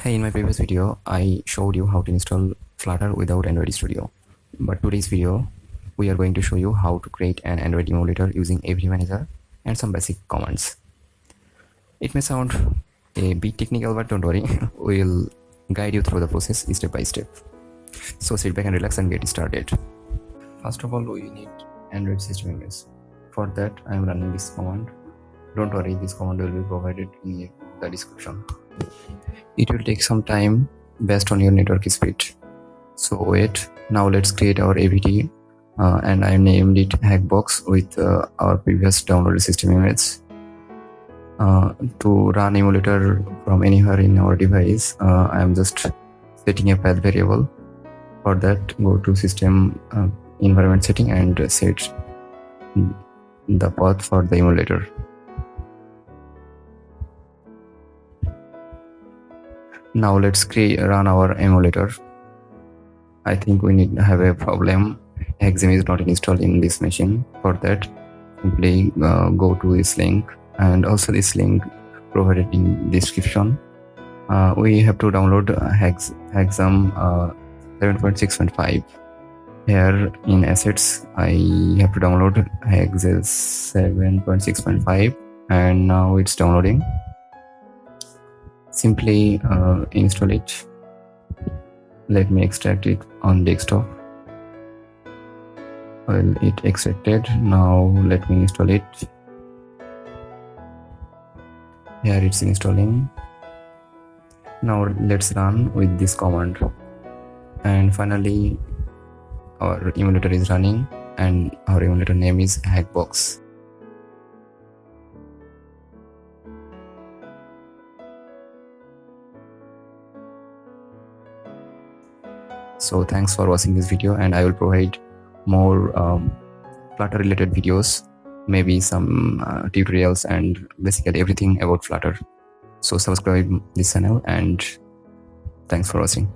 Hey, in my previous video, I showed you how to install Flutter without Android Studio. But today's video, we are going to show you how to create an Android emulator using AV Manager and some basic commands. It may sound a bit technical, but don't worry, we'll guide you through the process step by step. So sit back and relax and get started. First of all, we need Android system image. For that, I am running this command. Don't worry, this command will be provided in the description. It will take some time based on your network speed. So wait, now let's create our AVT and I named it Hackbox with our previous downloaded system image. To run emulator from anywhere in our device, I am just setting a path variable. For that, go to system environment setting and set the path for the emulator. Now let's run our emulator. I think we need to have a problem. Exam is not installed in this machine. For that, simply go to this link and also this link provided in description. We have to download Exam 7.6.5. Here in assets, I have to download Exam 7.6.5 and now it's downloading. Simply install it. Let me extract it on desktop. Well, it extracted. Now let me install it. Here it's installing. Now let's run with this command. And finally, our emulator is running and our emulator name is Hackbox. So thanks for watching this video, and I will provide more Flutter related videos, maybe some tutorials and basically everything about Flutter. So subscribe this channel and thanks for watching.